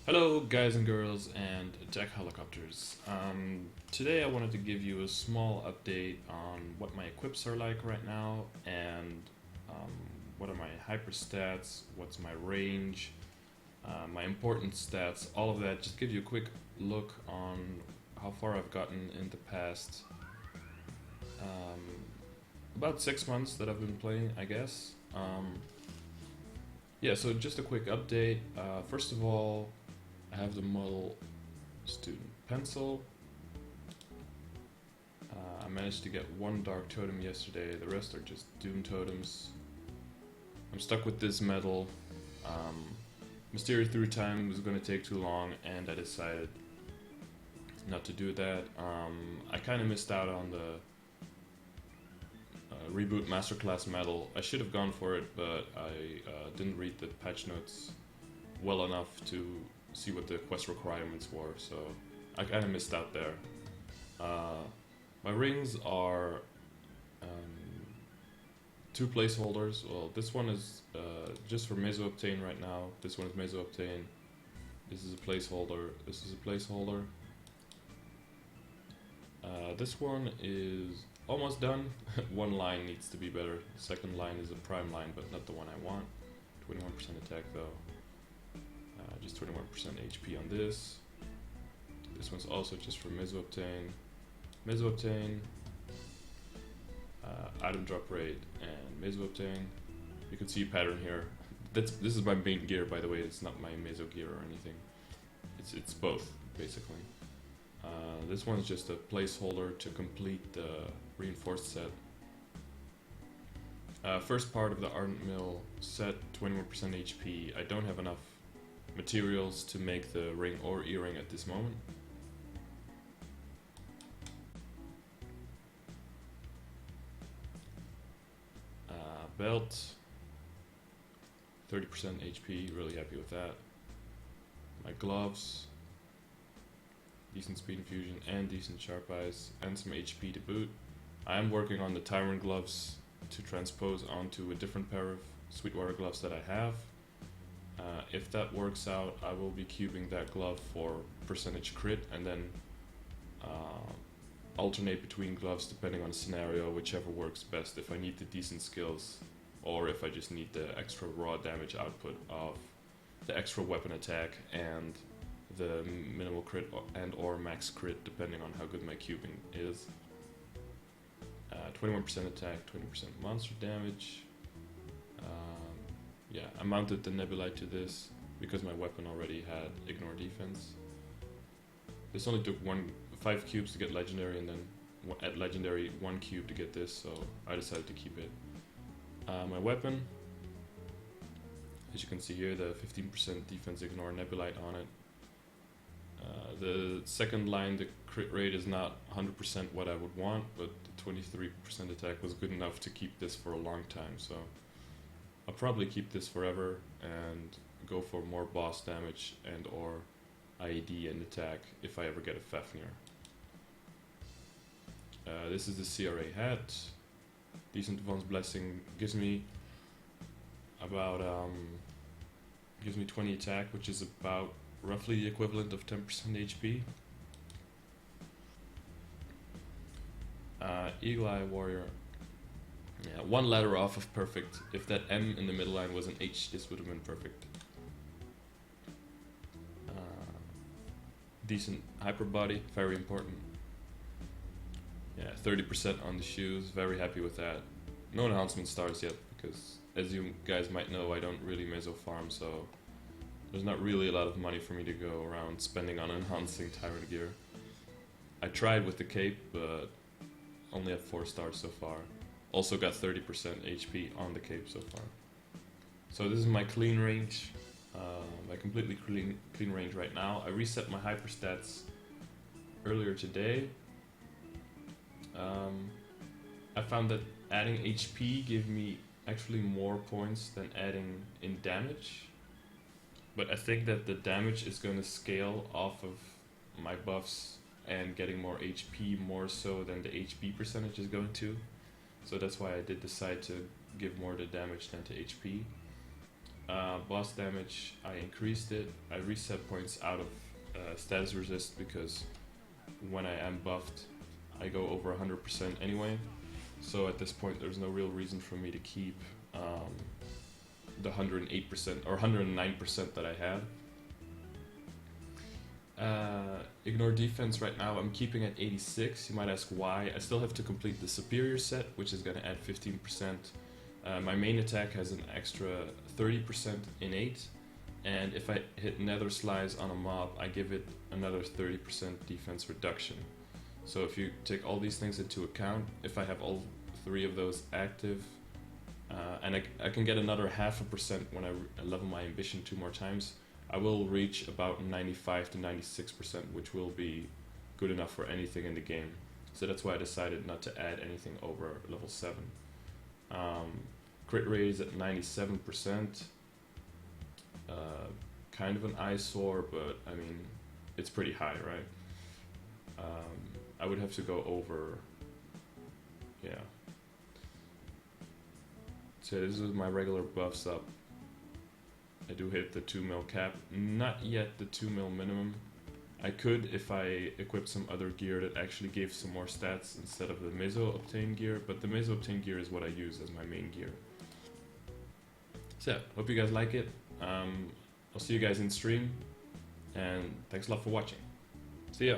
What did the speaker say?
Hello guys and girls and attack helicopters. Today I wanted to give you a small update on what my equips are like right now and um, what are my hyper stats, what's my range, my important stats, all of that. Just give you a quick look on how far I've gotten in the past about 6 months that I've been playing, I guess. Yeah, so just a quick update. First of all, I have the model student pencil. I managed to get one dark totem yesterday, the rest are just doom totems. I'm stuck with this medal. Mysterious through time was going to take too long and I decided not to do that. I kind of missed out on the Reboot Masterclass medal. I should have gone for it, but I didn't read the patch notes well enough to see what the quest requirements were, so I kind of missed out there. My rings are two placeholders. Well, this one is just for Meso Obtain right now. This one is Meso Obtain. This is a placeholder. This is a placeholder. This one is almost done. One line needs to be better. The second line is a prime line, but not the one I want. 21% attack though. Just 21% HP on this. This one's also just for Meso Obtain. Meso Obtain, item drop rate, and Meso Obtain. You can see a pattern here. This is my main gear, by the way. It's not my Meso gear or anything. It's both basically. This one's just a placeholder to complete the reinforced set. First part of the Ardent Mill set, 21% HP. I don't have enough materials to make the ring or earring at this moment. Belt, 30% HP, really happy with that. My gloves, decent speed infusion and decent sharp eyes, and some HP to boot. I am working on the Tyrant gloves to transpose onto a different pair of Sweetwater gloves that I have. If that works out, I will be cubing that glove for percentage crit and then alternate between gloves depending on the scenario, whichever works best. If I need the decent skills or if I just need the extra raw damage output of the extra weapon attack and the minimal crit and or max crit depending on how good my cubing is. 21% attack, 20% monster damage. Yeah, I mounted the Nebulite to this because my weapon already had ignore defense. This only took 5 cubes to get legendary and then at legendary 1 cube to get this, so I decided to keep it. My weapon, as you can see here, the 15% defense ignore Nebulite on it. The second line, the crit rate is not 100% what I would want, but the 23% attack was good enough to keep this for a long time, so I'll probably keep this forever and go for more boss damage and or IED and attack if I ever get a Fafnir. This is the CRA hat. Decent Devon's Blessing gives me about gives me 20 attack, which is about roughly the equivalent of 10% HP. Eagle Eye Warrior. Yeah, one letter off of perfect. If that M in the middle line was an H, this would have been perfect. Decent hyper body, very important. Yeah, 30% on the shoes, very happy with that. No enhancement stars yet, because as you guys might know, I don't really meso farm, so there's not really a lot of money for me to go around spending on enhancing Tyrant gear. I tried with the cape, but only have 4 stars so far. Also got 30% HP on the cape so far. So this is my clean range, my completely clean range right now. I reset my hyper stats earlier today. I found that adding HP gave me actually more points than adding in damage. But I think that the damage is going to scale off of my buffs and getting more HP more so than the HP percentage is going to. So that's why I did decide to give more to damage than to HP. Boss damage, I increased it. I reset points out of status resist because when I am buffed, I go over 100% anyway. So at this point, there's no real reason for me to keep the 108% or 109% that I had. Ignore defense right now, I'm keeping at 86. You might ask why. I still have to complete the superior set, which is going to add 15%. My main attack has an extra 30% innate, and if I hit Nether Slice on a mob, I give it another 30% defense reduction. So if you take all these things into account, if I have all three of those active, and I can get another 0.5% when I level my ambition 2 more times, I will reach about 95 to 96%, which will be good enough for anything in the game. So that's why I decided not to add anything over level 7. Crit rate is at 97%. Kind of an eyesore, but I mean, it's pretty high, right? I would have to go over, yeah. So this is my regular buffs up. I do hit the 2 mil cap, not yet the 2 mil minimum. I could if I equipped some other gear that actually gave some more stats instead of the Meso obtained gear, but the Meso obtained gear is what I use as my main gear. So yeah, hope you guys like it. I'll see you guys in stream, and thanks a lot for watching. See ya!